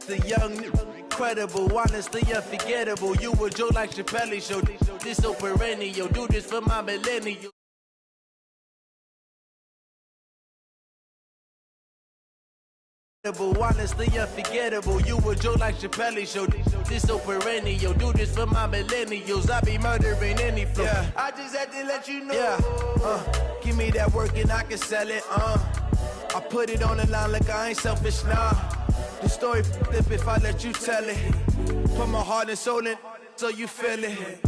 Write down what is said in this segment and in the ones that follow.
The young, incredible, honestly unforgettable. You a Joe like Chappelle show. This so perennial. Do this for my millennial. Honestly unforgettable. You a Joe like Chappelle show. This so perennial. Do this for my millennials. I be murdering any flow. Yeah. I just had to let you know. Yeah. Give me that work and I can sell it. I put it on the line like I ain't selfish, nah. The story flip if I let you tell it. Put my heart and soul in so you feel it.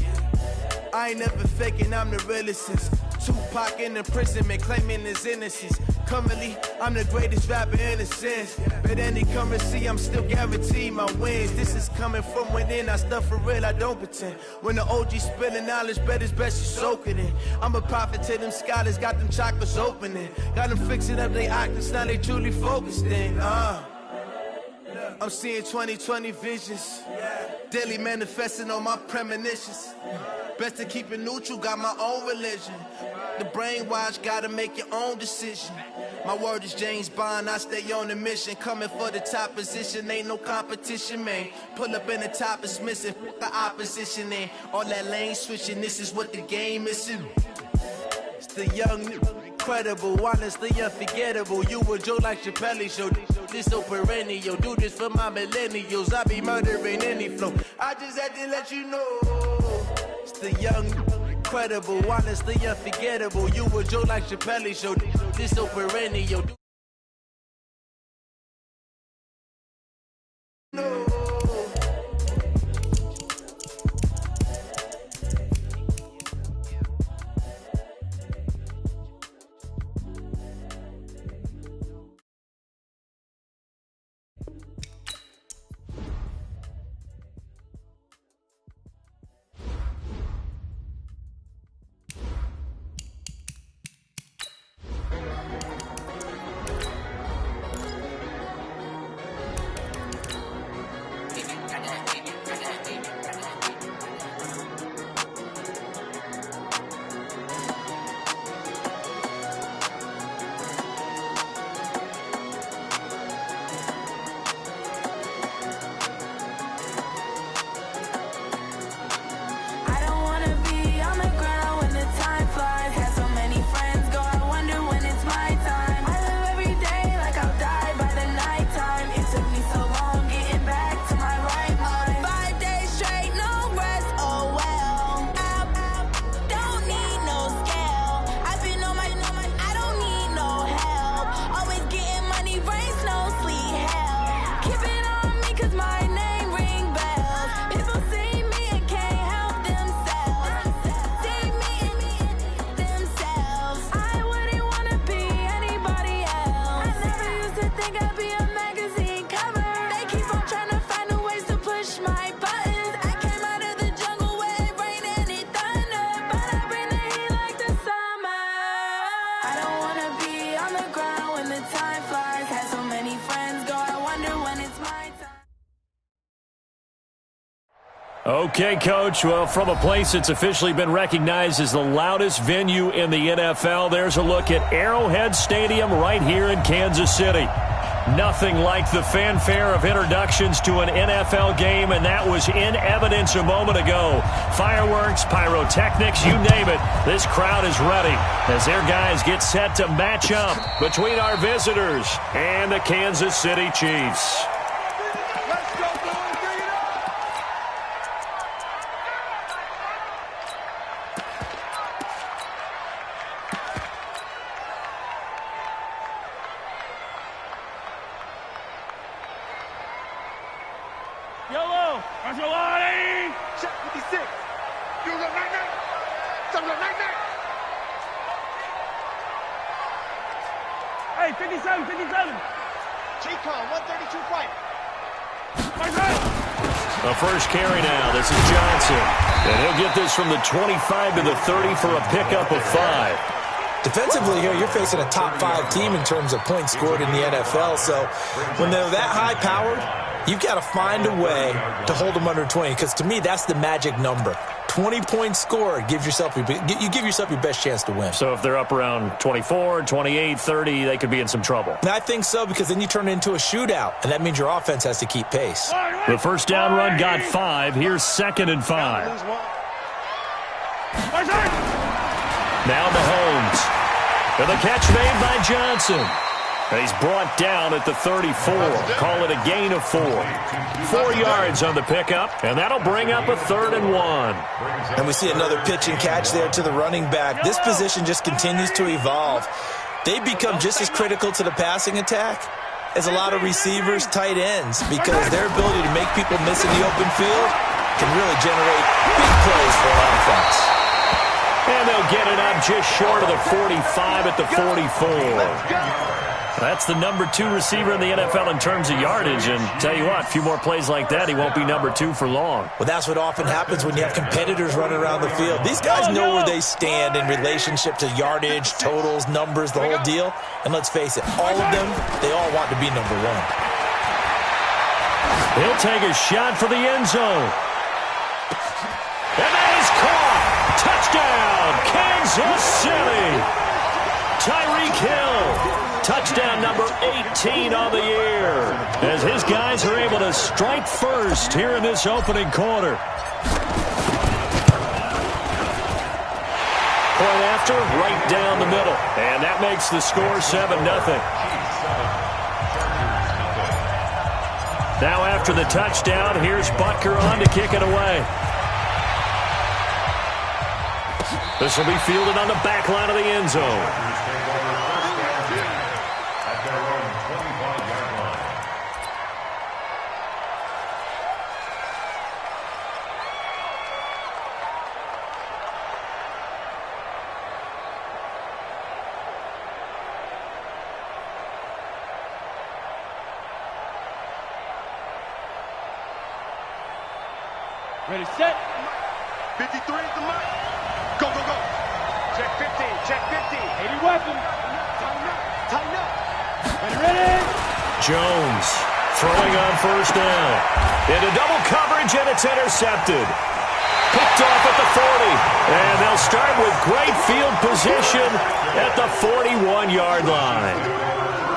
I ain't never faking, I'm the realest since Tupac in imprisonment, claiming his innocence. Currently, I'm the greatest rapper in a sense. But any currency, I'm still guaranteed my wins. This is coming from within, I stuff for real, I don't pretend. When the OG spilling knowledge, bet it's best you soak it in. I'm a prophet to them scholars, got them chakras opening. Got them fixing up they octaves, now they truly focused in. I'm seeing 2020 visions. Daily manifesting on my premonitions. Best to keep it neutral, got my own religion. The brainwash, gotta make your own decision. My word is James Bond, I stay on the mission. Coming for the top position, ain't no competition, man. Pull up in the top is missing, the opposition in. All that lane switching, this is what the game is in. It's the young, incredible, honestly unforgettable. You a Joe like Chappelle show. This so perennial. Do this for my millennials. I be murdering any flow. I just had to let you know. It's the young, incredible, honestly unforgettable. You a Joe like Chappelle show. This so perennial. No. Okay, Coach. Well, from a place that's officially been recognized as the loudest venue in the NFL, there's a look at Arrowhead Stadium right here in Kansas City. Nothing like the fanfare of introductions to an NFL game, and that was in evidence a moment ago. Fireworks, pyrotechnics, you name it. This crowd is ready as their guys get set to match up between our visitors and the Kansas City Chiefs. Yellow, Angelani! Check 56. You look like that. Something like that. Hey, 57, 57. G-Con, 132 fight. A first carry now. This is Johnson. And he'll get this from the 25 to the 30 for a pickup of 5. Defensively here, you're facing a top 5 team in terms of points scored in the NFL. So when they're that high-powered, You've got to find a way to hold them under 20, because to me, that's the magic number. 20-point score, you give yourself your best chance to win. So if they're up around 24, 28, 30, they could be in some trouble. And I think so, because then you turn it into a shootout, and that means your offense has to keep pace. The first down run got 5. Here's 2nd and 5. Now Mahomes. And the catch made by Johnson. And he's brought down at the 34. Call it a gain of 4. 4 yards on the pickup, and that'll bring up a 3rd and 1. And we see another pitch and catch there to the running back. This position just continues to evolve. They become just as critical to the passing attack as a lot of receivers, tight ends, because their ability to make people miss in the open field can really generate big plays for an offense. And they'll get it up just short of the 45 at the 44. That's the number 2 receiver in the NFL in terms of yardage. And tell you what, a few more plays like that, he won't be number 2 for long. Well, that's what often happens when you have competitors running around the field. These guys know where they stand in relationship to yardage, totals, numbers, the whole deal. And let's face it, all of them, they all want to be number 1. He'll take a shot for the end zone. And that is caught. Touchdown, Kansas City. Tyreek Hill. Touchdown number 18 on the year, as his guys are able to strike first here in this opening quarter. Point after, right down the middle, and that makes the score 7-0. Now after the touchdown, here's Butker on to kick it away. This will be fielded on the back line of the end zone. Ready, set. 53 is the mark. Go, go, go. Check 50, check 50. 80 weapon. Tighten up. Ready, ready. Jones throwing on first down. Into double coverage, and it's intercepted. Picked off at the 40. And they'll start with great field position at the 41-yard line.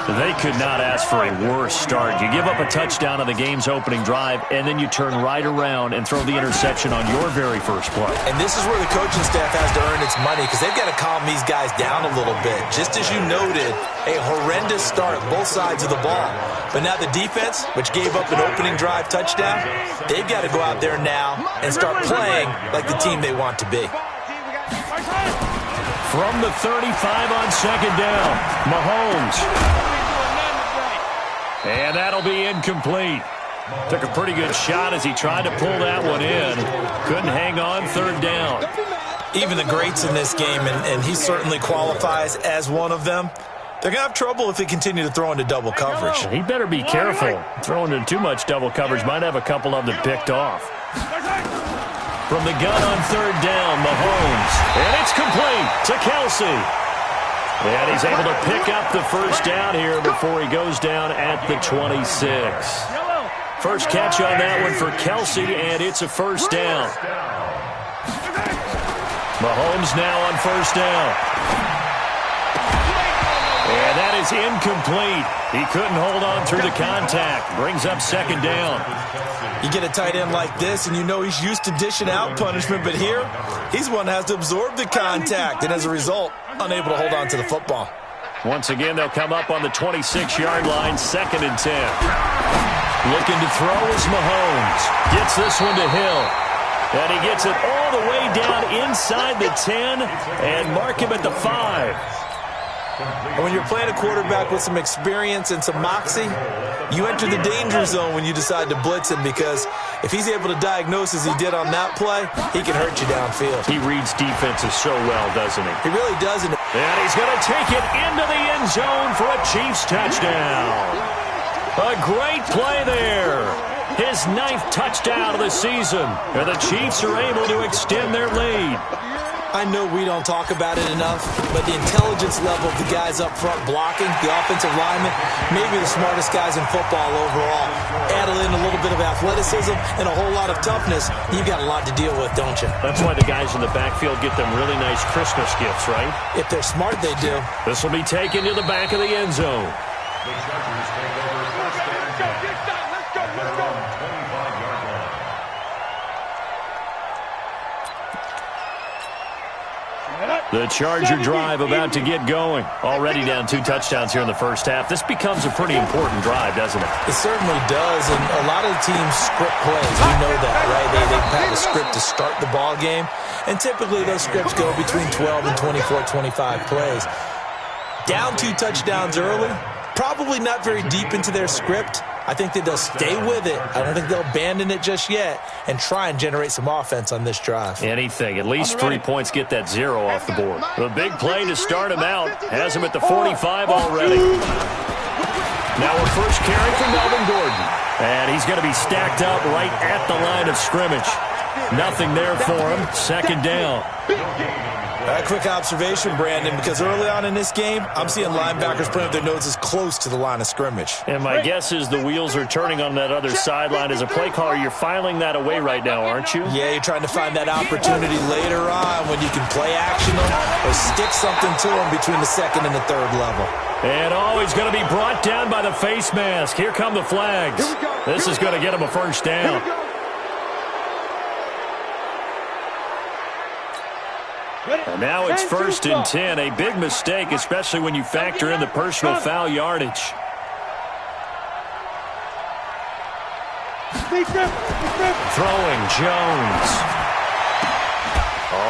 They could not ask for a worse start. You give up a touchdown on the game's opening drive, and then you turn right around and throw the interception on your very first play. And this is where the coaching staff has to earn its money, because they've got to calm these guys down a little bit. Just as you noted, a horrendous start, both sides of the ball. But now the defense, which gave up an opening drive touchdown, they've got to go out there now and start playing like the team they want to be. From the 35 on second down, Mahomes. And that'll be incomplete. Took a pretty good shot as he tried to pull that one in. Couldn't hang on, third down. Even the greats in this game, and he certainly qualifies as one of them, they're going to have trouble if they continue to throw into double coverage. He better be careful. Throwing into too much double coverage might have a couple of them picked off. From the gun on third down, Mahomes. And it's complete to Kelsey. And he's able to pick up the first down here before he goes down at the 26. First catch on that one for Kelsey, and it's a first down. Mahomes now on first down. And that is incomplete. He couldn't hold on through the contact. Brings up second down. You get a tight end like this, and you know he's used to dishing out punishment, but here, he's one that has to absorb the contact, and as a result, unable to hold on to the football. Once again, they'll come up on the 26-yard line, 2nd and 10. Looking to throw is Mahomes. Gets this one to Hill. And he gets it all the way down inside the 10 and mark him at the 5. And when you're playing a quarterback with some experience and some moxie, you enter the danger zone when you decide to blitz him, because if he's able to diagnose as he did on that play, he can hurt you downfield. He reads defenses so well, doesn't he? He really does. And he's going to take it into the end zone for a Chiefs touchdown. A great play there. His 9th touchdown of the season. And the Chiefs are able to extend their lead. I know we don't talk about it enough, but the intelligence level of the guys up front blocking, the offensive linemen, maybe the smartest guys in football overall. Add in a little bit of athleticism and a whole lot of toughness, you've got a lot to deal with, don't you? That's why the guys in the backfield get them really nice Christmas gifts, right? If they're smart, they do. This will be taken to the back of the end zone. The Chargers take over first down. Let's go. 25-yard line. The Charger drive about to get going. Already down 2 touchdowns here in the first half. This becomes a pretty important drive, doesn't it? It certainly does, and a lot of the teams script plays. We know that, right? They have a script to start the ball game, and typically those scripts go between 12 and 24, 25 plays. Down 2 touchdowns early, probably not very deep into their script. I think that they'll stay with it. I don't think they'll abandon it just yet and try and generate some offense on this drive. Anything. At least 3 points get that 0 off the board. The big play to start him out. Has him at the 45 already. Now a first carry for Melvin Gordon. And he's going to be stacked up right at the line of scrimmage. Nothing there for him. Second down. A quick observation, Brandon, because early on in this game, I'm seeing linebackers putting their noses close to the line of scrimmage. And my guess is the wheels are turning on that other sideline. As a play caller, you're filing that away right now, aren't you? Yeah, you're trying to find that opportunity later on when you can play action them or stick something to them between the second and the third level. And he's going to be brought down by the face mask. Here come the flags. This is going to get him a first down. And now it's 1st and 10. A big mistake, especially when you factor in the personal foul yardage. Throwing Jones.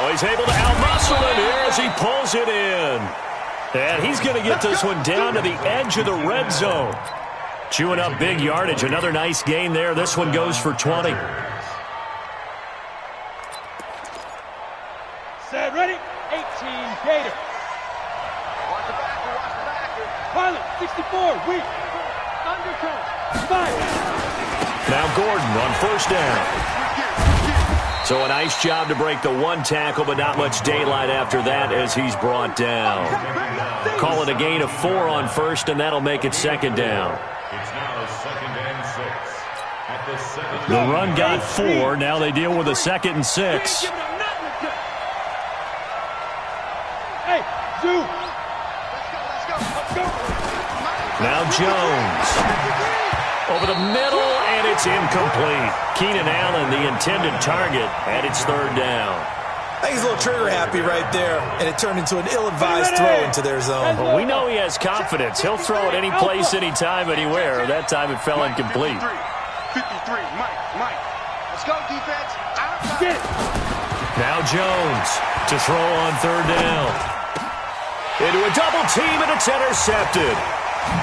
He's able to outmuscle him here as he pulls it in. And he's going to get this one down to the edge of the red zone. Chewing up big yardage. Another nice gain there. This one goes for 20. Set, ready? 18, Gator. Watch the backer. Pilot, 64, weak. Undercut, 5. Now Gordon on first down. So a nice job to break the 1 tackle, but not much daylight after that as he's brought down. Call it a gain of 4 on first, and that'll make it second down. It's now 2nd and 6. At the 7. The run got 4. Now they deal with a 2nd and 6. Hey, Zoo. Let's go. Now Jones. Over the middle, and it's incomplete. Keenan Allen, the intended target, and it's 3rd down. I think he's a little trigger happy right there, and it turned into an ill-advised throw into their zone. Well, we know he has confidence. He'll throw it any place, anytime, anywhere. That time it fell incomplete. 53, Mike. Let's go, defense. Now Jones to throw on 3rd down. Into a double team, and it's intercepted.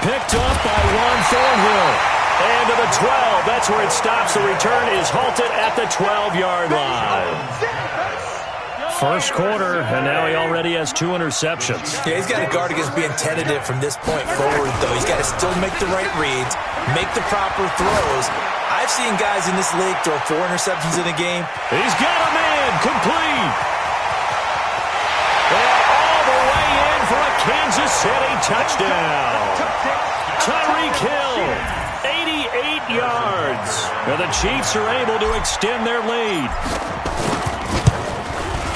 Picked up by Juan Thornhill. And to the 12. That's where it stops. The return is halted at the 12-yard line. First quarter, and now he already has 2 interceptions. Yeah, he's got to guard against being tentative from this point forward, though. He's got to still make the right reads, make the proper throws. I've seen guys in this league throw 4 interceptions in a game. He's got a man complete. And all the way in for a Kansas City touchdown. Tyreek Hill, 88 yards. And the Chiefs are able to extend their lead.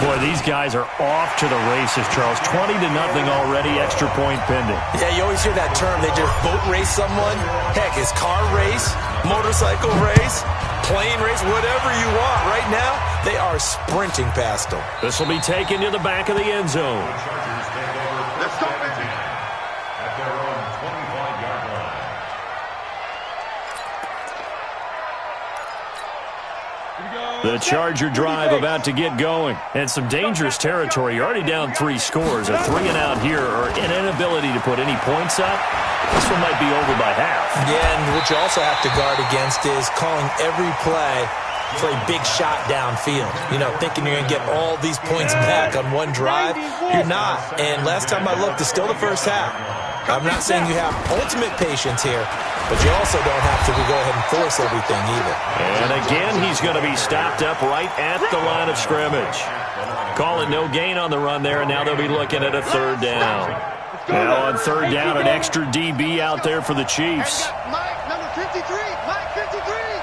Boy, these guys are off to the races, Charles. 20-0 already, extra point pending. Yeah, you always hear that term. They just boat race someone. Heck, it's car race, motorcycle race, plane race, whatever you want. Right now, they are sprinting past them. This will be taken to the back of the end zone. Let's go, baby. At their own 25-yard line. The Charger drive about to get going. And some dangerous territory. You're already down 3 scores. A 3-and-out here or an inability to put any points up. This one might be over by half. Yeah, and what you also have to guard against is calling every play for a big shot downfield. You know, thinking you're going to get all these points back on one drive. You're not. And last time I looked, it's still the first half. I'm not saying you have ultimate patience here, but you also don't have to go ahead and force everything either. And again, he's going to be stopped up right at the line of scrimmage. Call it no gain on the run there, and now they'll be looking at a third down. Now on third down, an extra DB out there for the Chiefs. Mike, number 53. Mike, 53. Hey,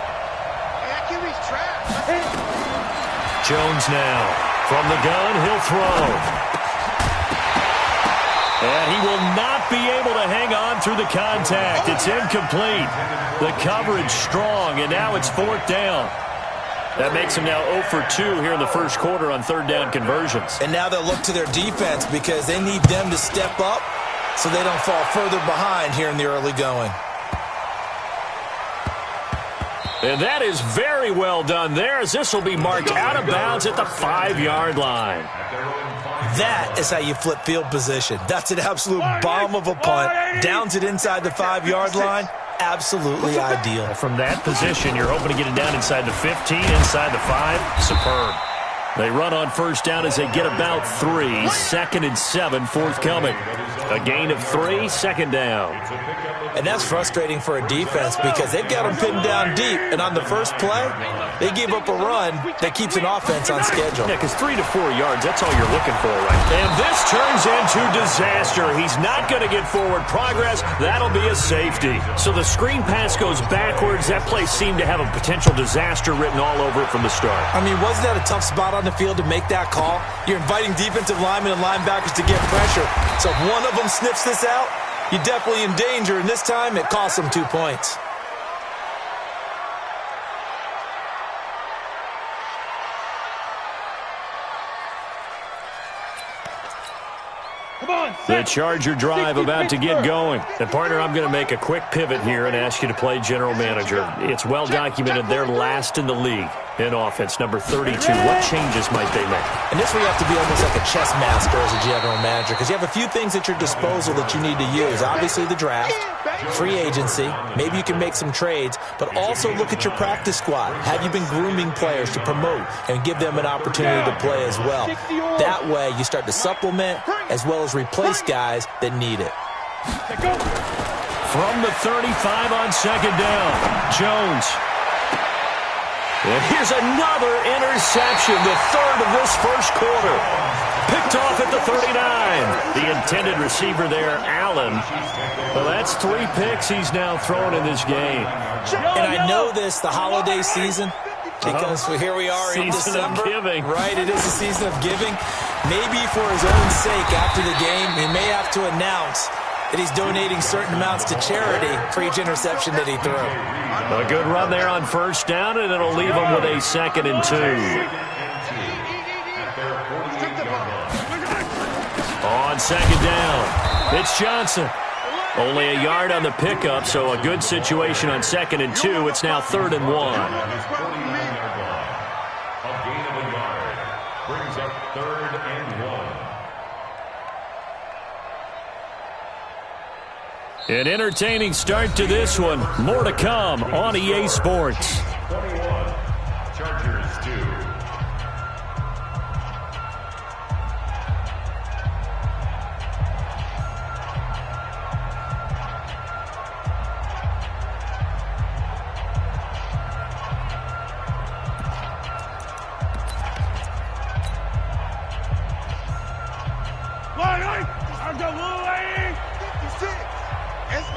that QB's trapped. Jones now. From the gun, he'll throw. And he will not be able to hang on through the contact. It's incomplete. The coverage strong, and now it's fourth down. That makes him now 0 for 2 here in the first quarter on third down conversions. And now they'll look to their defense because they need them to step up so they don't fall further behind here in the early going. And that is very well done there, as this will be marked out of bounds at the 5-yard line. That is how you flip field position. That's an absolute bomb of a punt. Downs it inside the 5-yard line. Absolutely ideal. From that position, you're hoping to get it down inside the 15, inside the 5. Superb. They run on first down as they get about 3. Second and 7, forthcoming. A gain of 3, second down. And that's frustrating for a defense because they've got them pinned down deep. And on the first play, they give up a run that keeps an offense on schedule. Yeah, because 3 to 4 yards, that's all you're looking for, right? And this turns into disaster. He's not going to get forward progress. That'll be a safety. So the screen pass goes backwards. That play seemed to have a potential disaster written all over it from the start. I mean, wasn't that a tough spot on the field to make that call? You're inviting defensive linemen and linebackers to get pressure. So if one of them sniffs this out, you're definitely in danger, and this time it costs them 2 points. The Charger drive about to get going. And, partner, I'm going to make a quick pivot here and ask you to play general manager. It's well documented they're last in the league in offense, number 32. What changes might they make? And this where you have to be almost like a chess master as a general manager because you have a few things at your disposal that you need to use. Obviously, the draft, free agency, maybe you can make some trades, but also look at your practice squad. Have you been grooming players to promote and give them an opportunity to play as well? That way, you start to supplement as well as replace guys that need it. From the 35 on second down, Jones. And here's another interception, the third of this first quarter. Picked off at the 39. The intended receiver there, Allen. Well, that's 3 picks he's now thrown in this game. And I know this, the holiday season, because here we are in December. Season of giving. Right, it is a season of giving. Maybe for his own sake after the game, he may have to announce that he's donating certain amounts to charity for each interception that he threw. A good run there on first down, and it'll leave him with a 2nd and 2. On second down, it's Johnson. Only a yard on the pickup, so a good situation on 2nd and 2. It's now 3rd and 1. A gain of a yard brings up 3rd and 1. An entertaining start to this one. More to come on EA Sports. 21, Chargers 2.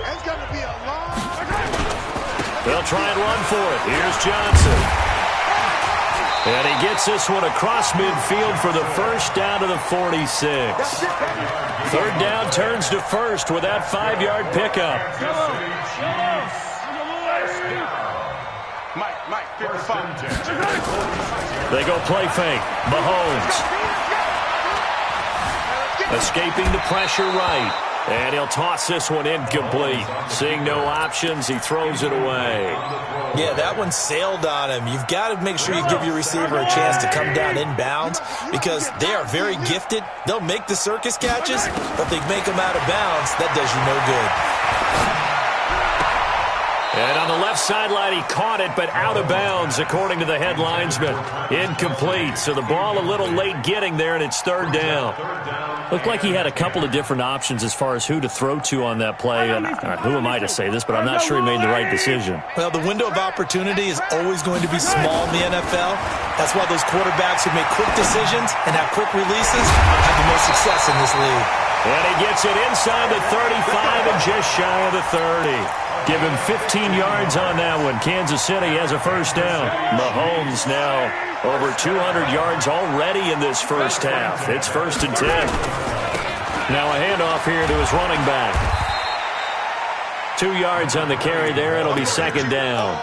It's going to be a long... They'll try and run for it. Here's Johnson. And he gets this one across midfield for the first down to the 46. Third down turns to first with that 5-yard pickup. Mike, 55. They go play fake. Mahomes. Escaping the pressure right. And he'll toss this one incomplete. Seeing no options, he throws it away. Yeah, that one sailed on him. You've got to make sure you give your receiver a chance to come down inbounds because they are very gifted. They'll make the circus catches, but they make them out of bounds. That does you no good. And on the left sideline, he caught it, but out of bounds, according to the head linesman. Incomplete. So the ball a little late getting there, and it's third down. Looked like he had a couple of different options as far as who to throw to on that play. And who am I to say this, but I'm not sure he made the right decision. Well, the window of opportunity is always going to be small in the NFL. That's why those quarterbacks who make quick decisions and have quick releases have the most success in this league. And he gets it inside the 35 and just shy of the 30. Give him 15 yards on that one. Kansas City has a first down. Mahomes now over 200 yards already in this first half. It's 1st and 10. Now a handoff here to his running back. 2 yards on the carry there. It'll be 2nd down.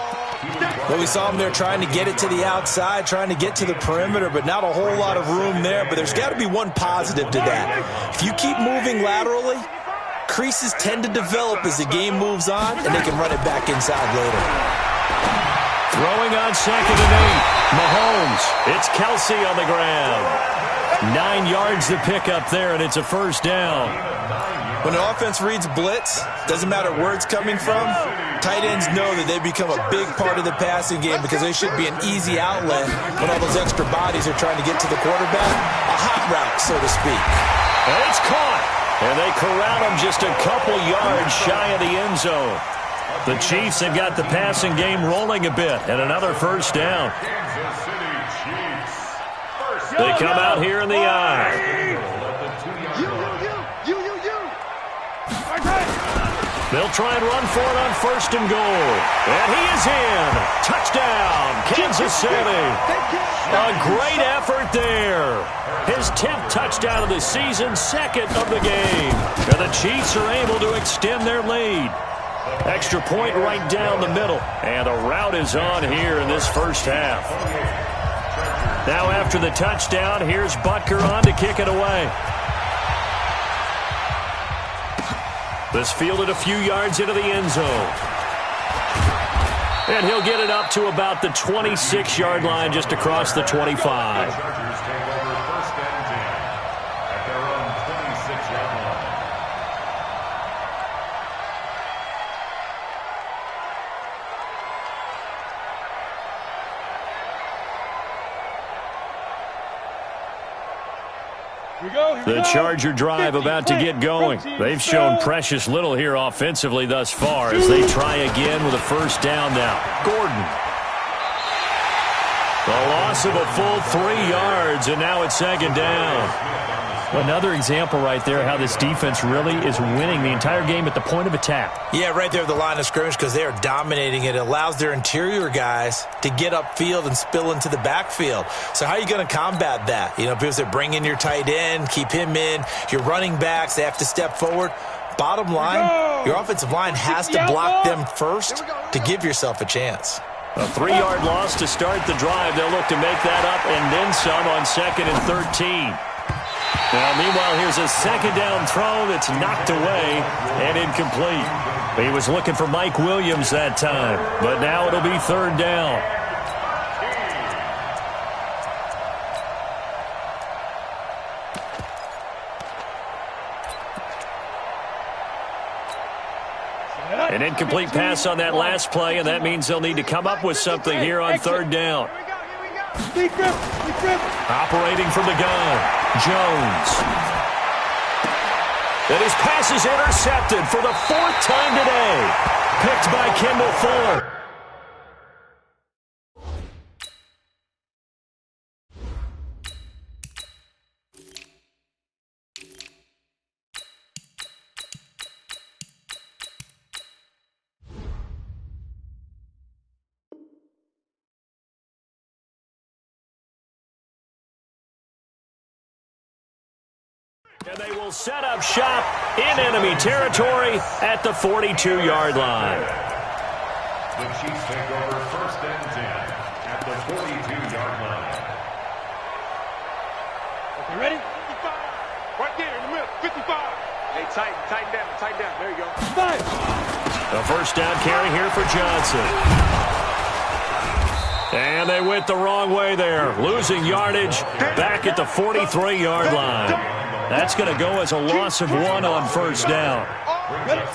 Well, we saw him there trying to get it to the outside, trying to get to the perimeter, but not a whole lot of room there. But there's got to be one positive to that. If you keep moving laterally, creases tend to develop as the game moves on, and they can run it back inside later. Throwing on 2nd and 8. Mahomes. It's Kelsey on the ground. 9 yards to pick up there, and it's a first down. When an offense reads blitz, doesn't matter where it's coming from, tight ends know that they become a big part of the passing game because they should be an easy outlet when all those extra bodies are trying to get to the quarterback. A hot route, so to speak. And it's caught. And they corral him just a couple yards shy of the end zone. The Chiefs have got the passing game rolling a bit, and another first down. They come out here in the eye. They'll try and run for it on 1st and goal. And he is in. Touchdown, Kansas City. A great effort there. His 10th touchdown of the season, 2nd of the game. And the Chiefs are able to extend their lead. Extra point right down the middle. And a rout is on here in this first half. Now after the touchdown, here's Butker on to kick it away. This fielded a few yards into the end zone. And he'll get it up to about the 26-yard line just across the 25. The Charger drive about to get going. They've shown precious little here offensively thus far as they try again with a first down now. Gordon. The loss of a full 3 yards, and now it's 2nd down. Another example right there how this defense really is winning the entire game at the point of attack. Yeah, right there at the line of scrimmage because they are dominating it. It allows their interior guys to get upfield and spill into the backfield. So how are you going to combat that? You know, because they bring in your tight end, keep him in. Your running backs, they have to step forward. Bottom line, your offensive line has to block them first to give yourself a chance. A 3-yard loss to start the drive. They'll look to make that up and then some on 2nd and 13. Now, meanwhile, here's a 2nd down throw that's knocked away and incomplete. He was looking for Mike Williams that time, but now it'll be 3rd down. An incomplete pass on that last play, and that means they'll need to come up with something here on 3rd down. Operating from the gun, Jones. And his pass is intercepted for the 4th time today. Picked by Kendall Fuller. And they will set up shop in enemy territory at the 42-yard line. The Chiefs take over 1st and 10 at the 42-yard line. Okay, ready? 55. Right there in the middle. 55. Hey, tighten down. There you go. 5. A first down carry here for Johnson. And they went the wrong way there. Losing yardage back at the 43-yard line. That's going to go as a loss of 1 on 1st down.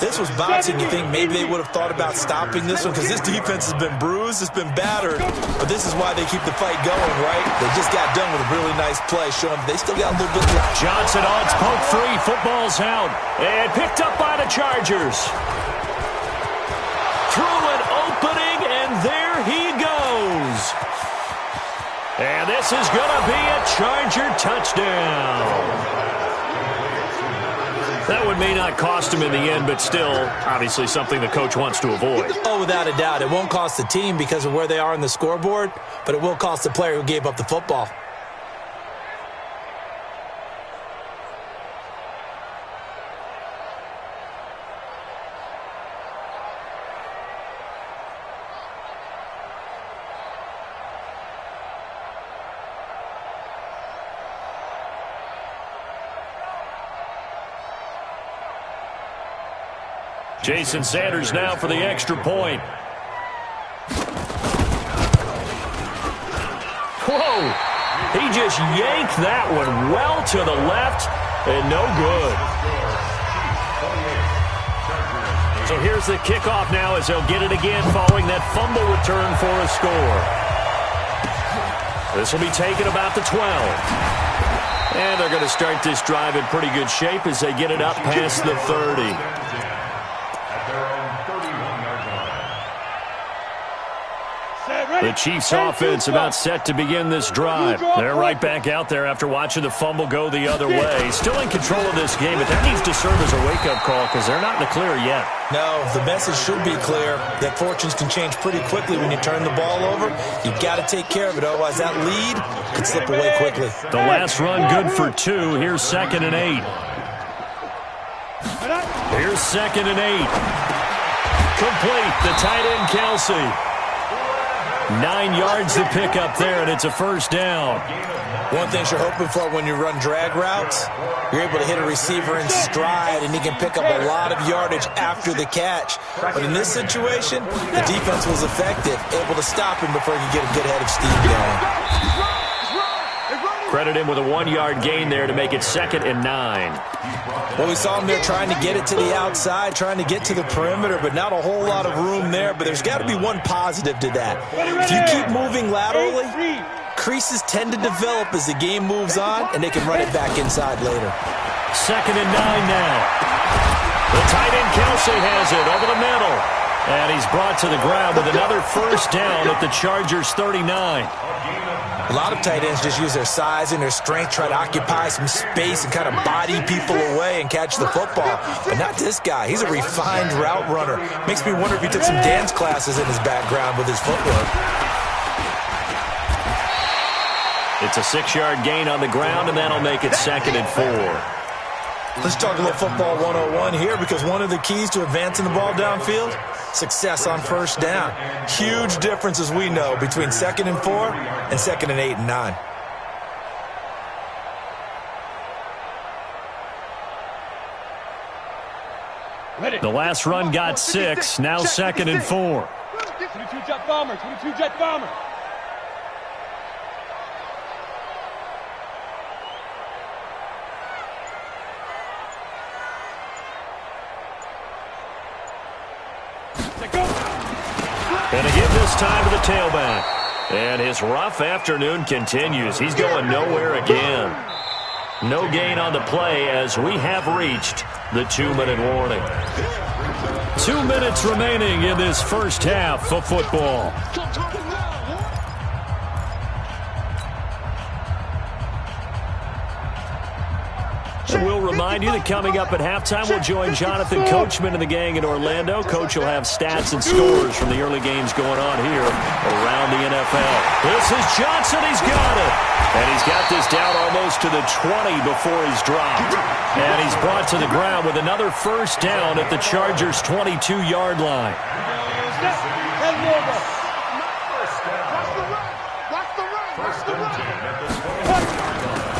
This was boxing. You think maybe they would have thought about stopping this one because this defense has been bruised, it's been battered, but this is why they keep the fight going, right? They just got done with a really nice play, showing they still got a little bit left. Johnson on, it's poke free, football's out, and picked up by the Chargers. Through an opening, and there he goes. And this is going to be a Charger touchdown. That one may not cost him in the end, but still, obviously something the coach wants to avoid. Oh, without a doubt. It won't cost the team because of where they are on the scoreboard, but it will cost the player who gave up the football. Jason Sanders now for the extra point. Whoa! He just yanked that one well to the left and no good. So here's the kickoff now as they'll get it again following that fumble return for a score. This will be taken about the 12. And they're going to start this drive in pretty good shape as they get it up past the 30. The Chiefs offense about set to begin this drive. They're right back out there after watching the fumble go the other way. Still in control of this game, but that needs to serve as a wake-up call because they're not in the clear yet. No, the message should be clear that fortunes can change pretty quickly when you turn the ball over. You've got to take care of it, otherwise that lead could slip away quickly. The last run good for 2. Here's 2nd and 8. Here's 2nd and 8. Complete. The tight end, Kelsey. 9 yards to pick up there, and it's a first down. One thing you're hoping for when you run drag routes, you're able to hit a receiver in stride, and he can pick up a lot of yardage after the catch. But in this situation, the defense was effective, able to stop him before he could get a good head of steam going. Credit him with a 1-yard gain there to make it 2nd and 9. Well, we saw him there trying to get it to the outside, trying to get to the perimeter, but not a whole lot of room there. But there's got to be one positive to that. If you keep moving laterally, creases tend to develop as the game moves on, and they can run it back inside later. 2nd and 9 now. The tight end, Kelsey, has it over the middle. And he's brought to the ground with another first down at the Chargers' 39. A lot of tight ends just use their size and their strength, try to occupy some space and kind of body people away and catch the football. But not this guy. He's a refined route runner. Makes me wonder if he took some dance classes in his background with his footwork. It's a 6-yard gain on the ground, and that'll make it 2nd and 4. Let's talk a little football 101 here, because one of the keys to advancing the ball downfield, success on first down. Huge difference, as we know, between 2nd and 4 and 2nd and 8 and 9. The last run got 6, now 2nd and 4. 22 jet bomber, 22 jet bomber. And again this time to the tailback. And his rough afternoon continues. He's going nowhere again. No gain on the play as we have reached the 2-minute warning. 2 minutes remaining in this first half of football. And we'll remind you that coming up at halftime, we'll join Jonathan Coachman and the gang in Orlando. Coach will have stats and scores from the early games going on here around the NFL. This is Johnson. He's got it. And he's got this down almost to the 20 before he's dropped. And he's brought to the ground with another first down at the Chargers' 22-yard line.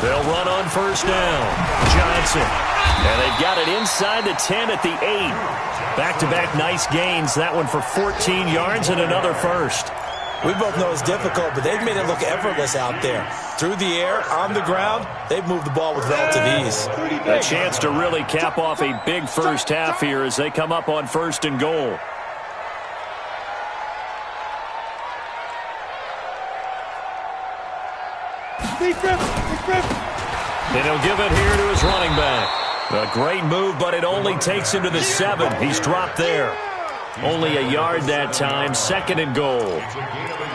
They'll run on first down. Johnson. And they've got it inside the 10 at the 8. Back-to-back nice gains. That one for 14 yards and another first. We both know it's difficult, but they've made it look effortless out there. Through the air, on the ground, they've moved the ball with relative ease. A chance to really cap off a big first half here as they come up on 1st and goal. And he'll give it here to his running back. A great move, but it only takes him to the 7. He's dropped there. Only a yard that time, 2nd and goal.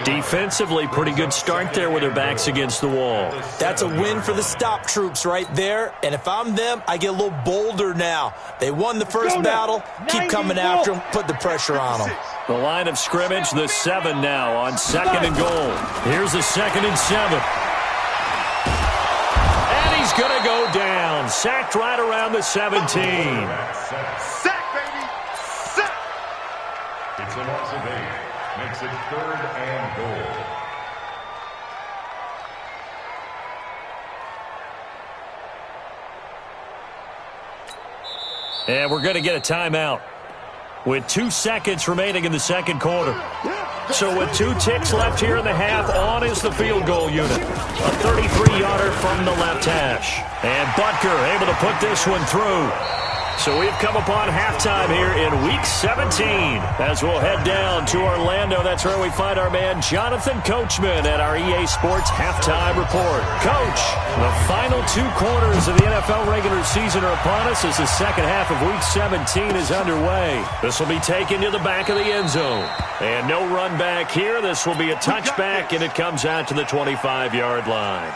Defensively, pretty good start there with their backs against the wall. That's a win for the stop troops right there. And if I'm them, I get a little bolder now. They won the first battle. Keep coming after them. Put the pressure on them. The line of scrimmage, the 7 now on 2nd and goal. Here's the 2nd and 7. And he's going to go down. Sacked right around the 17. Sack, baby! Sack! It's a loss of 8. Makes it 3rd and goal. And we're going to get a timeout with 2 seconds remaining in the 2nd quarter. So with 2 ticks left here in the half, on is the field goal unit. A 33-yarder from the left hash. And Butker able to put this one through. So we've come upon halftime here in Week 17 as we'll head down to Orlando. That's where we find our man Jonathan Coachman at our EA Sports Halftime Report. Coach, the final 2 quarters of the NFL regular season are upon us as the second half of Week 17 is underway. This will be taken to the back of the end zone. And no run back here. This will be a touchback, and it comes out to the 25-yard line.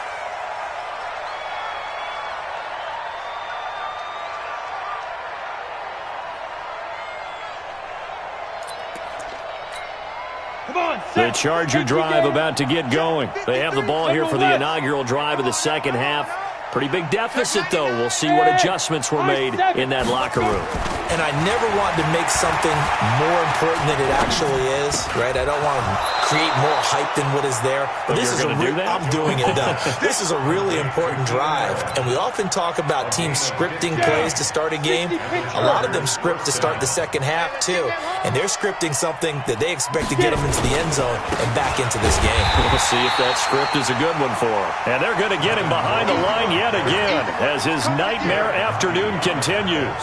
The Charger drive about to get going. They have the ball here for the inaugural drive of the second half. Pretty big deficit, though. We'll see what adjustments were made in that locker room. And I never want to make something more important than it actually is, right? I don't want to create more hype than what is there. But this is I'm doing it, though. This is a really important drive. And we often talk about teams scripting plays to start a game. A lot of them script to start the second half, too. And they're scripting something that they expect to get them into the end zone and back into this game. We'll see if that script is a good one for them. And they're going to get him behind the line yet again as his nightmare afternoon continues.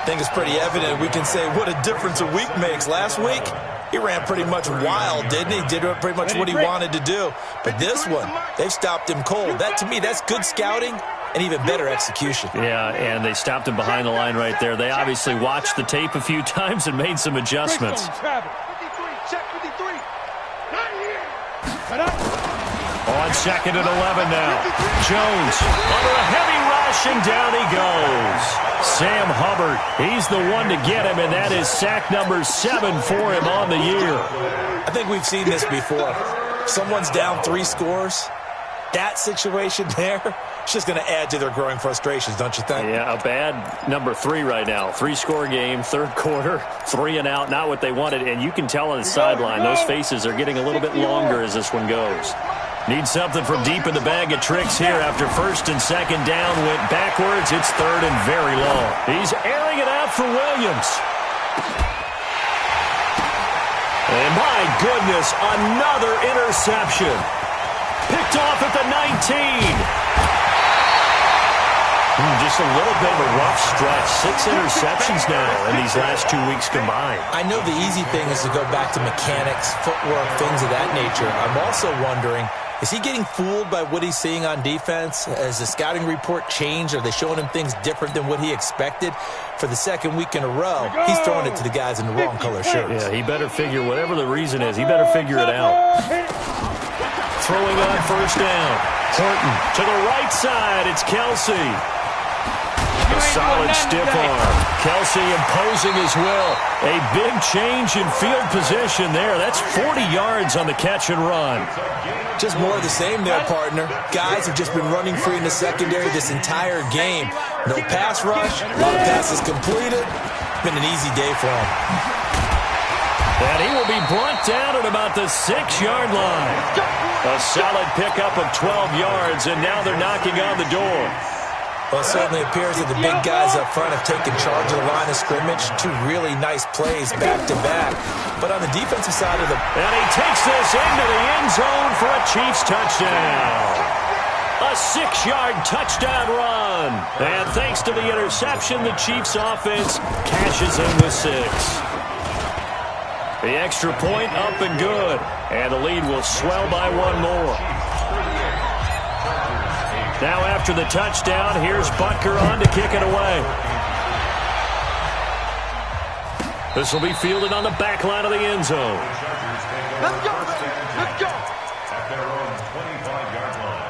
I think it's pretty evident. We can say what a difference a week makes. Last week, he ran pretty much wild, didn't he? Did pretty much what he wanted to do. But this one, they've stopped him cold. That, to me, that's good scouting and even better execution. Yeah, and they stopped him behind the line right there. They obviously watched the tape a few times and made some adjustments. 53, check 53. Not here. On 2nd and 11 now. Jones under a heavy rush, and down he goes. Sam Hubbard, he's the one to get him, and that is sack number 7 for him on the year. I think we've seen this before. Someone's down 3 scores. That situation there, it's just going to add to their growing frustrations, don't you think? Yeah, a bad number 3 right now. 3-score game, 3rd quarter, 3 and out, not what they wanted. And you can tell on the sideline, those faces are getting a little bit longer as this one goes. Need something from deep in the bag of tricks here after 1st and 2nd down. Went backwards. It's 3rd and very long. He's airing it out for Williams. And my goodness, another interception. Picked off at the 19. Just a little bit of a rough stretch. 6 interceptions now in these last 2 weeks combined. I know the easy thing is to go back to mechanics, footwork, things of that nature. I'm also wondering, is he getting fooled by what he's seeing on defense? Has the scouting report changed? Are they showing him things different than what he expected? For the 2nd week in a row, he's throwing it to the guys in the wrong color shirts. Yeah, he better figure, whatever the reason is, he better figure it out. Throwing on 1st down. Horton to the right side. It's Kelsey. A solid stiff arm. Kelsey imposing his will. A big change in field position there. That's 40 yards on the catch and run. Just more of the same there, partner. Guys have just been running free in the secondary this entire game. No pass rush. A lot of passes completed. Been an easy day for him. And he will be brought down at about the 6-yard line. A solid pickup of 12 yards, and now they're knocking on the door. Well, it certainly appears that the big guys up front have taken charge of the line of scrimmage. Two really nice plays back-to-back. But on the defensive side of the... And he takes this into the end zone for a Chiefs touchdown. A 6-yard touchdown run. And thanks to the interception, the Chiefs offense cashes in with 6. The extra point up and good. And the lead will swell by one more. Now after the touchdown, here's Butker on to kick it away. This will be fielded on the back line of the end zone. Let's go, let's go. At their own 25-yard line.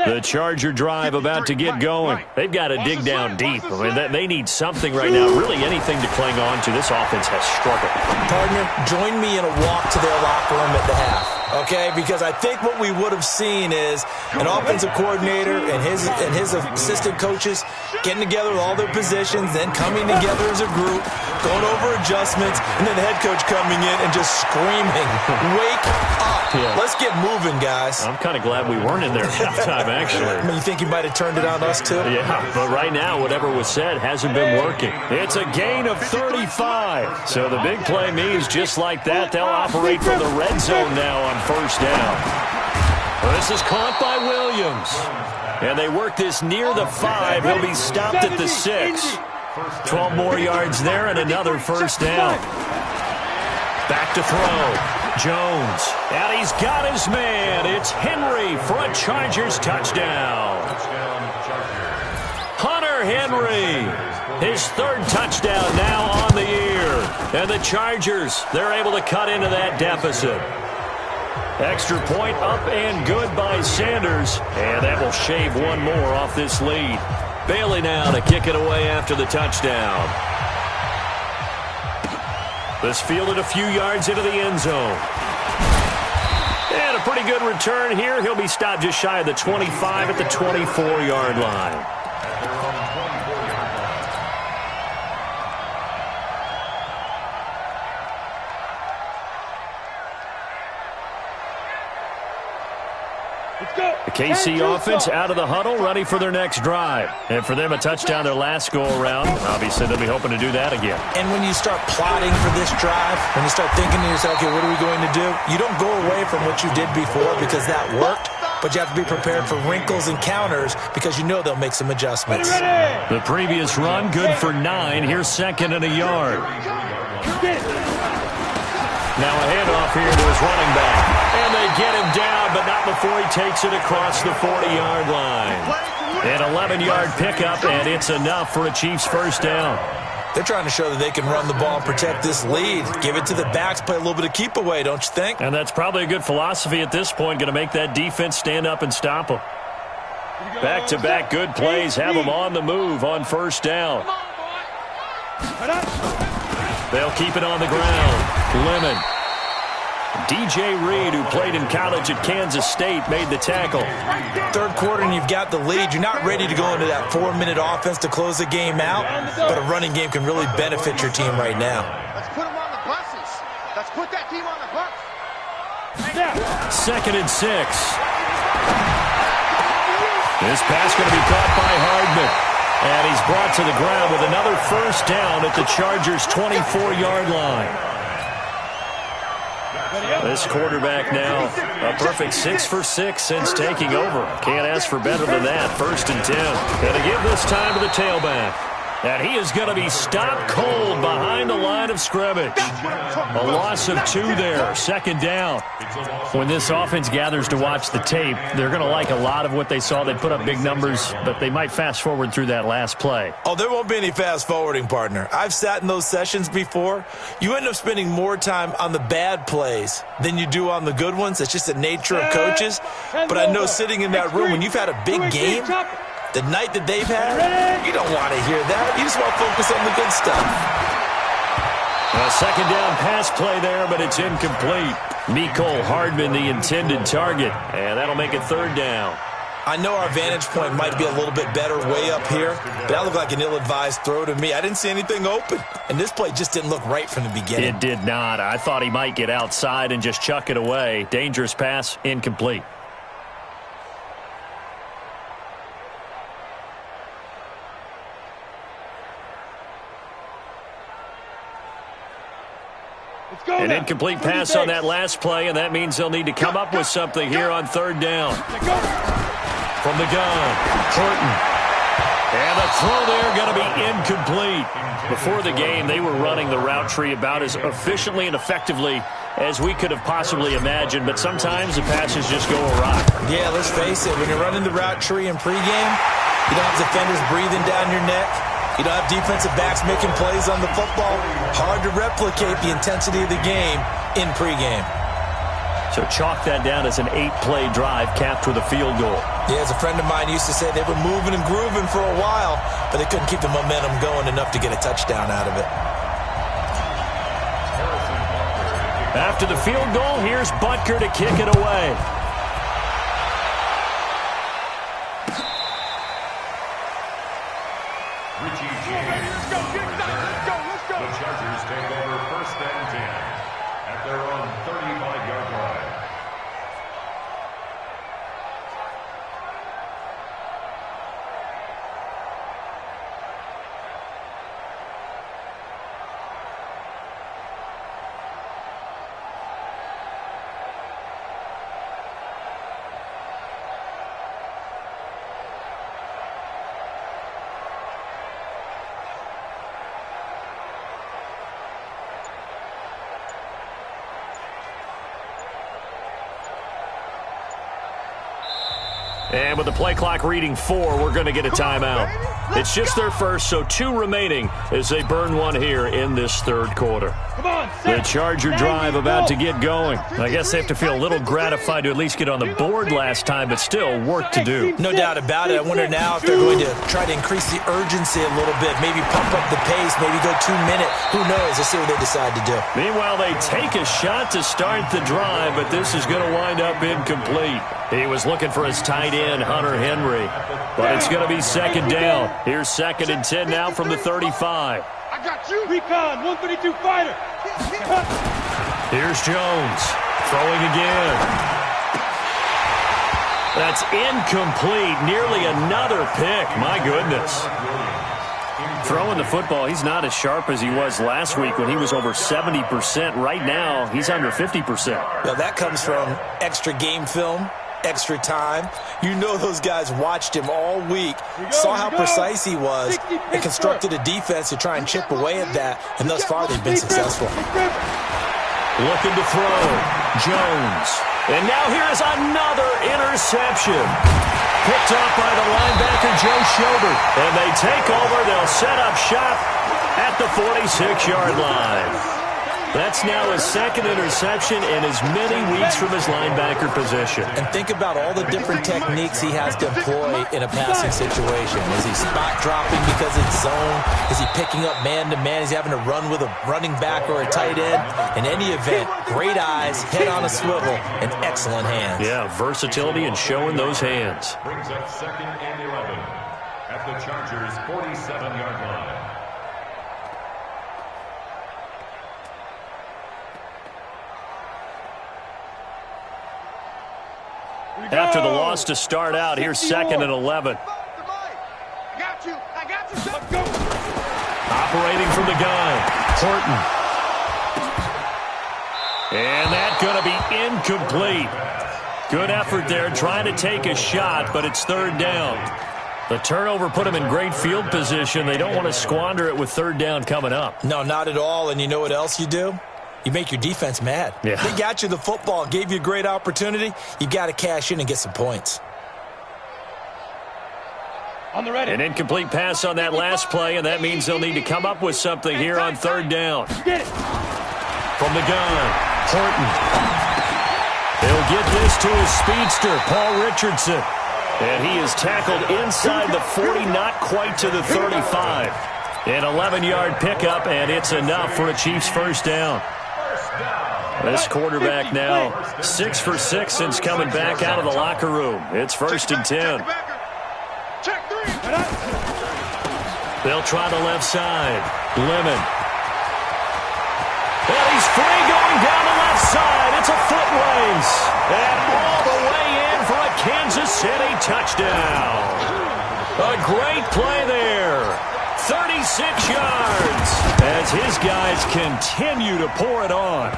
The Charger drive about to get going. They've got to dig down deep. I mean, they need something right now, really anything to cling on to. This offense has struggled. Partner, join me in a walk to their locker room at the half, okay? Because I think what we would have seen is an offensive coordinator and his assistant coaches getting together with all their positions, then coming together as a group, going over adjustments, and then the head coach coming in and just screaming, "Wake up. Yeah. Let's get moving, guys." I'm kind of glad we weren't in there at halftime, actually. I mean, you think you might have turned it on us, too? Yeah, but right now, whatever was said hasn't been working. It's a gain of 35. So the big play means just like that, they'll operate from the red zone now on first down. Well, this is caught by Williams. And they work this near the 5. He'll be stopped at the 6. 12 more yards there and another first down. Back to throw. Jones. And he's got his man. It's Henry for a Chargers touchdown. Hunter Henry. His third touchdown now on the year. And the Chargers, they're able to cut into that deficit. Extra point up and good by Sanders. And that will shave one more off this lead. Bailey now to kick it away after the touchdown. This fielded a few yards into the end zone. And a pretty good return here. He'll be stopped just shy of the 25 at the 24-yard line. The KC offense out of the huddle, ready for their next drive. And for them, a touchdown their last go-around. Obviously, they'll be hoping to do that again. And when you start plotting for this drive, when you start thinking to yourself, okay, what are we going to do? You don't go away from what you did before because that worked, but you have to be prepared for wrinkles and counters because you know they'll make some adjustments. The previous run, good for 9. Here's second and a yard. Now a handoff here to his running back. And they get him down, but not before he takes it across the 40-yard line. An 11-yard pickup, and it's enough for a Chiefs first down. They're trying to show that they can run the ball and protect this lead. Give it to the backs, play a little bit of keep away, don't you think? And that's probably a good philosophy at this point, going to make that defense stand up and stop them. Back-to-back good plays have them on the move on first down. They'll keep it on the ground. Lemon. DJ Reed, who played in college at Kansas State, made the tackle. Third quarter and you've got the lead. You're not ready to go into that 4-minute offense to close the game out, but a running game can really benefit your team right now. Let's put them on the buses. Let's put that team on the bus. Second and 6. This pass going to be caught by Hardman. And he's brought to the ground with another first down at the Chargers' 24-yard line. This quarterback now a perfect 6 for 6 since taking over. Can't ask for better than that. First and 10. And to give this time to the tailback. And he is going to be stopped cold behind the line of scrimmage. A loss of 2 there. Second down. When this offense gathers to watch the tape, they're going to like a lot of what they saw. They put up big numbers, but they might fast forward through that last play. Oh, there won't be any fast forwarding, partner. I've sat in those sessions before. You end up spending more time on the bad plays than you do on the good ones. It's just the nature of coaches. But I know sitting in that room, when you've had a big game, the night that they've had, you don't want to hear that. You just want to focus on the good stuff. A second down pass play there, but it's incomplete. Mecole Hardman, the intended target, and that'll make it third down. I know our vantage point might be a little bit better way up here, but that looked like an ill-advised throw to me. I didn't see anything open, and this play just didn't look right from the beginning. It did not. I thought he might get outside and just chuck it away. Dangerous pass, incomplete. An incomplete pass on that last play, and that means they'll need to come up with something here on third down. From the gun, Horton. And the throw there going to be incomplete. Before the game, they were running the route tree about as efficiently and effectively as we could have possibly imagined, but sometimes the passes just go awry. Yeah, let's face it, when you're running the route tree in pregame, you don't have defenders breathing down your neck. You don't have defensive backs making plays on the football. Hard to replicate the intensity of the game in pregame. So chalk that down as an 8-play drive capped with a field goal. Yeah, as a friend of mine used to say, they were moving and grooving for a while, but they couldn't keep the momentum going enough to get a touchdown out of it. After the field goal, here's Butker to kick it away. The Chargers take over 1st and 10 at their own 35-yard line. And with the play clock reading 4, we're going to get a timeout. It's just their first, so 2 remaining as they burn one here in this third quarter. The Charger drive about to get going. I guess they have to feel a little gratified to at least get on the board last time, but still work to do. No doubt about it. I wonder now if they're going to try to increase the urgency a little bit, maybe pump up the pace, maybe go 2-minute. Who knows? Let's see what they decide to do. Meanwhile, they take a shot to start the drive, but this is going to wind up incomplete. He was looking for his tight end, Hunter Henry, but it's going to be second down. Here's 2nd and 10 now from the 35. I got you. Recon, 132 fighter. Here's Jones, throwing again. That's incomplete, nearly another pick. My goodness. Throwing the football, he's not as sharp as he was last week when he was over 70%. Right now, he's under 50%. Now, that comes from extra game film, extra time. You know those guys watched him all week, saw how precise he was, and constructed a defense to try and chip away at that, and thus far they've been successful. Looking to throw, Jones. And now here is another interception. Picked off by the linebacker, Joe Schobert. And they take over. They'll set up shop at the 46-yard line. That's now his 2nd interception in as many weeks from his linebacker position. And think about all the different techniques he has to employ in a passing situation. Is he spot dropping because it's zone? Is he picking up man-to-man? Is he having to run with a running back or a tight end? In any event, great eyes, head on a swivel, and excellent hands. Yeah, versatility and showing those hands. Brings up 2nd and 11 at the Chargers' 47-yard line. After the loss to start out, here's 2nd and 11. I got you. Let's go. Operating from the gun, Horton. And that's going to be incomplete. Good effort there, trying to take a shot, but it's 3rd down. The turnover put them in great field position. They don't want to squander it with 3rd down coming up. No, not at all. And you know what else you do? You make your defense mad. Yeah. They got you the football, gave you a great opportunity. You got to cash in and get some points. On the ready. An incomplete pass on that last play, and that means they'll need to come up with something here on 3rd down. Get it. From the gun, Horton. He'll get this to his speedster, Paul Richardson. And he is tackled inside the 40, not quite to the 35. An 11-yard pickup, and it's enough for a Chiefs 1st down. This quarterback now 6 for 6 since coming back out of the locker room. It's 1st and 10. They'll try the left side. Lemon. And he's free going down the left side. It's a foot race. And all the way in for a Kansas City touchdown. A great play there. 36 yards as his guys continue to pour it on.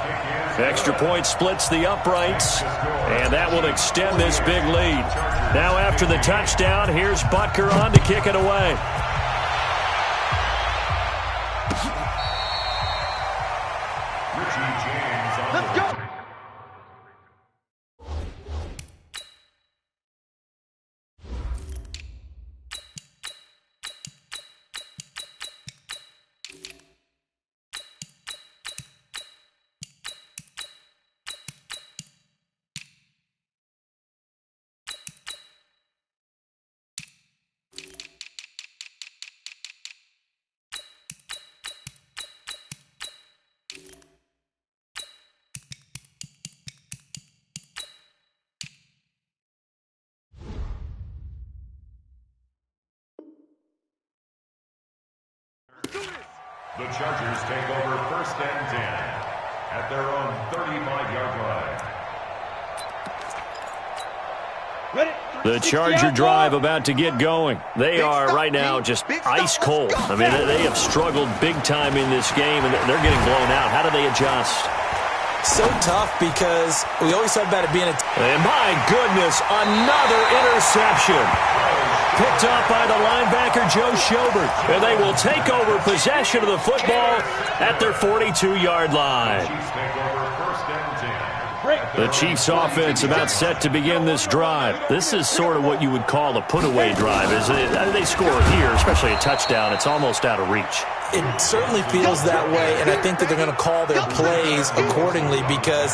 Extra point splits the uprights, and that will extend this big lead. Now after the touchdown, here's Butker on to kick it away. Let's go. The Chargers take over 1st and 10 at their own 35-yard line. The Charger drive about to get going. They are right now just ice cold. I mean, they have struggled big time in this game, and they're getting blown out. How do they adjust? So tough because we always talk about it being a... And my goodness, another interception. Picked up by the linebacker, Joe Schobert. And they will take over possession of the football at their 42-yard line. The Chiefs offense about set to begin this drive. This is sort of what you would call a put-away drive. They score here, especially a touchdown. It's almost out of reach. It certainly feels that way, and I think that they're going to call their plays accordingly because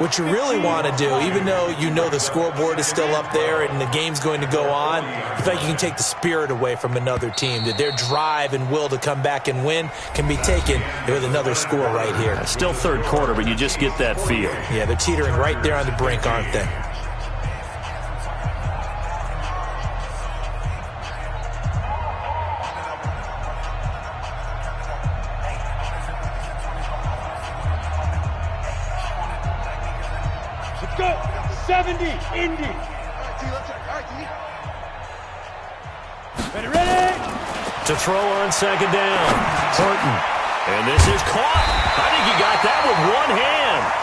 what you really want to do, even though you know the scoreboard is still up there and the game's going to go on, I feel like you can take the spirit away from another team, that their drive and will to come back and win can be taken with another score right here. Still third quarter, but you just get that feel. Yeah, they're teetering right there on the brink, aren't they? Let's go. 70, Indy. Ready? To throw on 2nd down. Horton. And this is caught. I think he got that with one hand.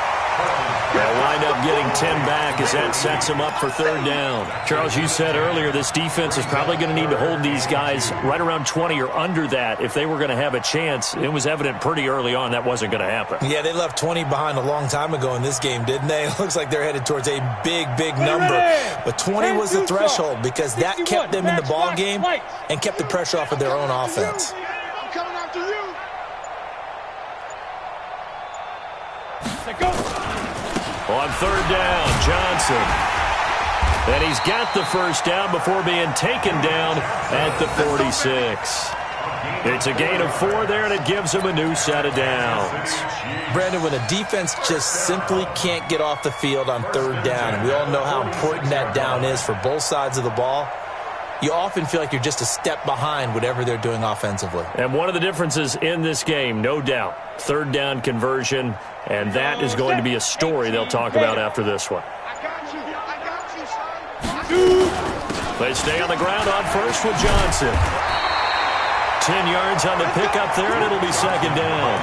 They'll wind up getting 10 back as that sets them up for 3rd down. Charles, you said earlier this defense is probably going to need to hold these guys right around 20 or under that if they were going to have a chance. It was evident pretty early on that wasn't going to happen. Yeah, they left 20 behind a long time ago in this game, didn't they? It looks like they're headed towards a big, big number. But 20 was the threshold because that kept them in the ball game and kept the pressure off of their own offense. I'm coming after you. Let's go. On 3rd down, Johnson. And he's got the 1st down before being taken down at the 46. It's a gain of 4 there, and it gives him a new set of downs. Brandon, when a defense just simply can't get off the field on 3rd down, and we all know how important that down is for both sides of the ball, you often feel like you're just a step behind whatever they're doing offensively. And one of the differences in this game, no doubt, 3rd down conversion, and that is going to be a story they'll talk about after this one. They stay on the ground on 1st with Johnson. 10 yards on the pickup there, and it'll be 2nd down.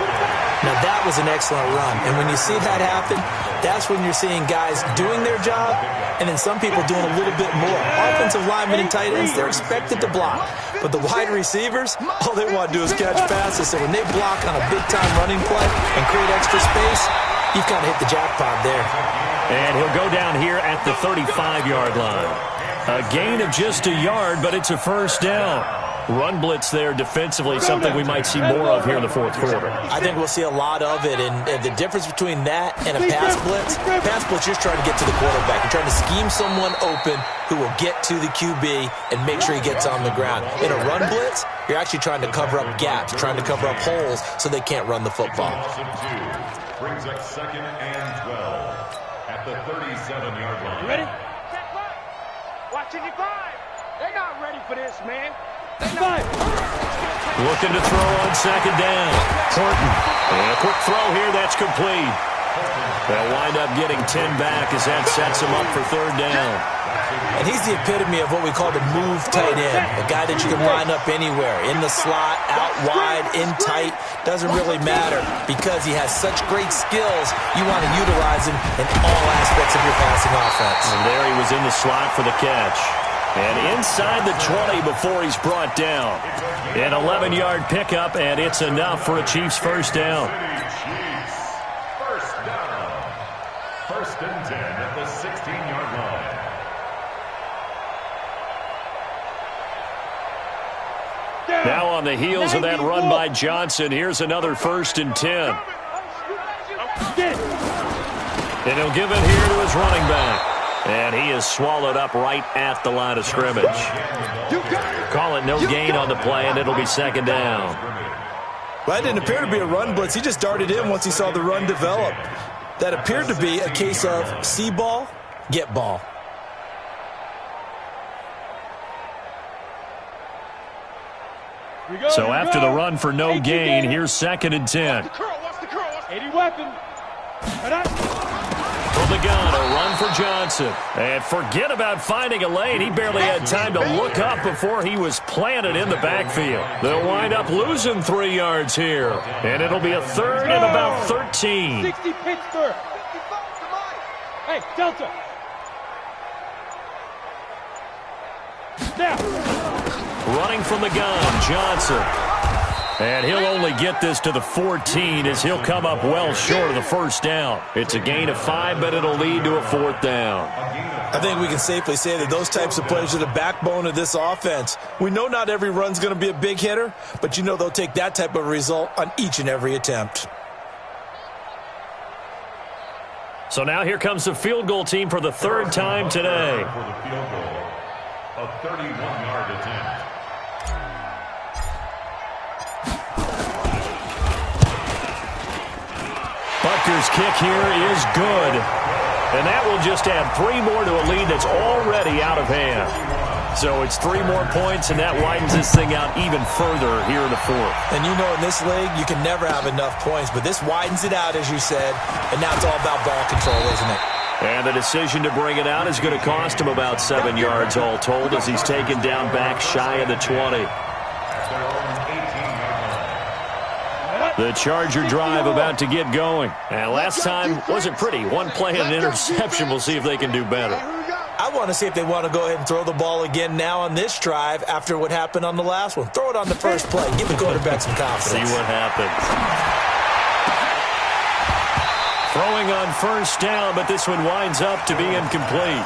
Now, that was an excellent run. And when you see that happen, that's when you're seeing guys doing their job and then some people doing a little bit more. Offensive linemen and tight ends, they're expected to block. But the wide receivers, all they want to do is catch passes. So when they block on a big-time running play and create extra space, you've kind of hit the jackpot there. And he'll go down here at the 35-yard line. A gain of just a yard, but it's a 1st down. Run blitz there defensively, something we might see more of here in the 4th quarter. I think we'll see a lot of it, and the difference between that and a pass blitz, you're trying to get to the quarterback. You're trying to scheme someone open who will get to the QB and make sure he gets on the ground. In a run blitz, you're actually trying to cover up gaps, trying to cover up holes so they can't run the football. brings up 2nd and 12 at the 37-yard line. You ready? Watching your 5. They're not ready for this, man. Looking to throw on 2nd down. Horton. And a quick throw here. That's complete. They'll wind up getting 10 back as that sets him up for 3rd down. And he's the epitome of what we call the move tight end, a guy that you can line up anywhere, in the slot, out wide, in tight, doesn't really matter because he has such great skills. You want to utilize him in all aspects of your passing offense. And there he was in the slot for the catch. And inside the 20 before he's brought down. An 11-yard pickup, and it's enough for a Chiefs first down. Chiefs, first down. 1st and 10 at the 16-yard line. Now on the heels of that run by Johnson, here's another 1st and 10. And he'll give it here to his running back. And he is swallowed up right at the line of scrimmage. Call it no gain on the play, and it'll be 2nd down. Well, that didn't appear to be a run blitz. He just darted in once he saw the run develop. That appeared to be a case of see ball, get ball. So after the run for no gain, here's 2nd and 10. 80 weapon. From the gun, a run for Johnson. And forget about finding a lane. He barely had time to look up before he was planted in the backfield. They'll wind up losing 3 yards here. And it'll be a 3rd and about 13. 60 Pittsburgh. Hey, Delta. Now. Running from the gun, Johnson. And he'll only get this to the 14 as he'll come up well short of the 1st down. It's a gain of 5, but it'll lead to a 4th down. I think we can safely say that those types of plays are the backbone of this offense. We know not every run's going to be a big hitter, but you know they'll take that type of result on each and every attempt. So now here comes the field goal team for the 3rd time today. For the field goal, a 31-yard attempt. Butker's kick here is good. And that will just add 3 more to a lead that's already out of hand. So it's 3 more points, and that widens this thing out even further here in the 4th. And you know in this league, you can never have enough points, but this widens it out, as you said, and now it's all about ball control, isn't it? And the decision to bring it out is going to cost him about 7 yards all told as he's taken down back shy of the 20. The Charger drive about to get going. And last time wasn't pretty. 1 play and an interception. We'll see if they can do better. I want to see if they want to go ahead and throw the ball again now on this drive after what happened on the last one. Throw it on the first play. Give the quarterback some confidence. See what happens. Throwing on 1st down, but this one winds up to be incomplete.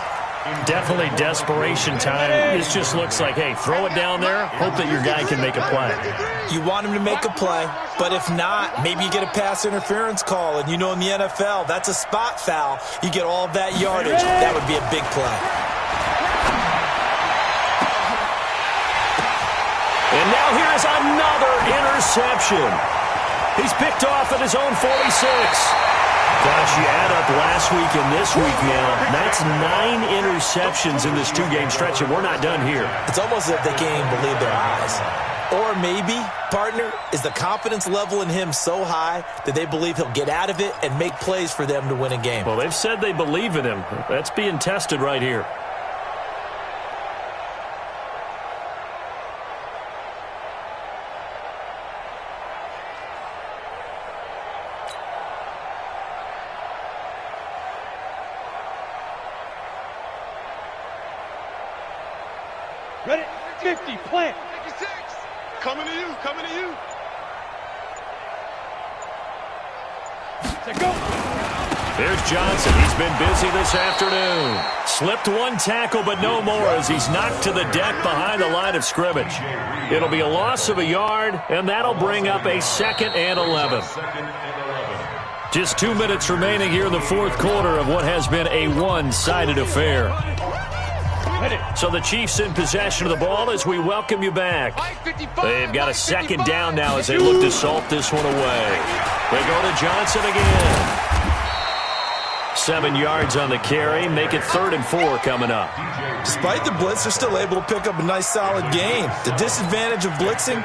Definitely desperation time. This just looks like, hey, throw it down there, hope that your guy can make a play. You want him to make a play, but if not, maybe you get a pass interference call, and you know in the NFL, that's a spot foul. You get all of that yardage. That would be a big play. And now here's another interception. He's picked off at his own 46. Gosh, you add up last week and this week now, that's 9 interceptions in this 2-game stretch, and we're not done here. It's almost as if they can't even believe their eyes. Or maybe, partner, is the confidence level in him so high that they believe he'll get out of it and make plays for them to win a game. Well, they've said they believe in him. That's being tested right here. Ready? 50, plant. 56. Coming to you, coming to you. Say go. There's Johnson. He's been busy this afternoon. Slipped 1 tackle, but no more as he's knocked to the deck behind the line of scrimmage. It'll be a loss of a yard, and that'll bring up a 2nd and 11. Just 2 minutes remaining here in the 4th quarter of what has been a one-sided affair. So the Chiefs in possession of the ball as we welcome you back. They've got a second down now as they look to salt this one away. They go to Johnson again. 7 yards on the carry. Make it 3rd and 4 coming up. Despite the blitz, they're still able to pick up a nice solid gain. The disadvantage of blitzing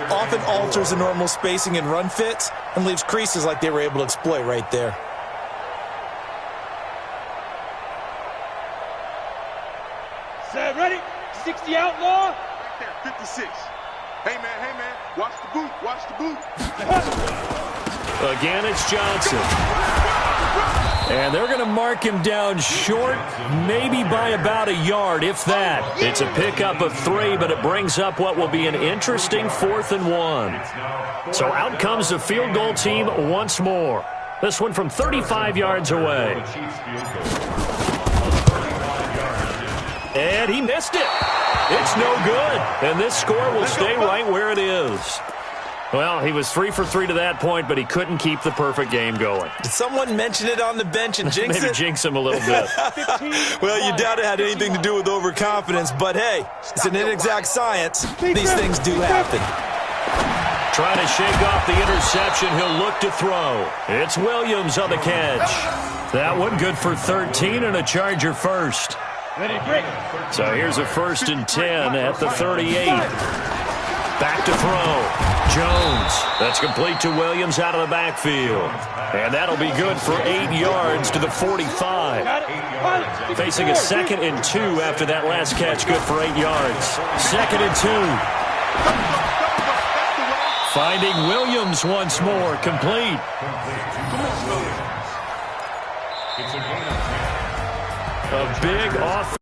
often alters the normal spacing and run fits and leaves creases like they were able to exploit right there. Set, ready? 60 outlaw. Right there, 56. Hey, man, watch the boot, watch the boot. Again, it's Johnson. And they're going to mark him down short, maybe by about a yard, if that. It's a pickup of 3, but it brings up what will be an interesting 4th and 1. So out comes the field goal team once more. This one from 35 yards away. And he missed it. It's no good. And this score will stay right where it is. Well, he was 3 for 3 to that point, but he couldn't keep the perfect game going. Did someone mention it on the bench and jinx Maybe it? jinx him a little bit. Well, you doubt it had anything to do with overconfidence, but hey, it's an inexact science. These things do happen. Trying to shake off the interception, he'll look to throw. It's Williams on the catch. That one good for 13 and a Charger first. So here's a 1st and 10 at the 38. Back to throw. Jones. That's complete to Williams out of the backfield. And that'll be good for 8 yards to the 45. Facing a 2nd and 2 after that last catch, good for 8 yards. 2nd and 2. Finding Williams once more, complete. A big off.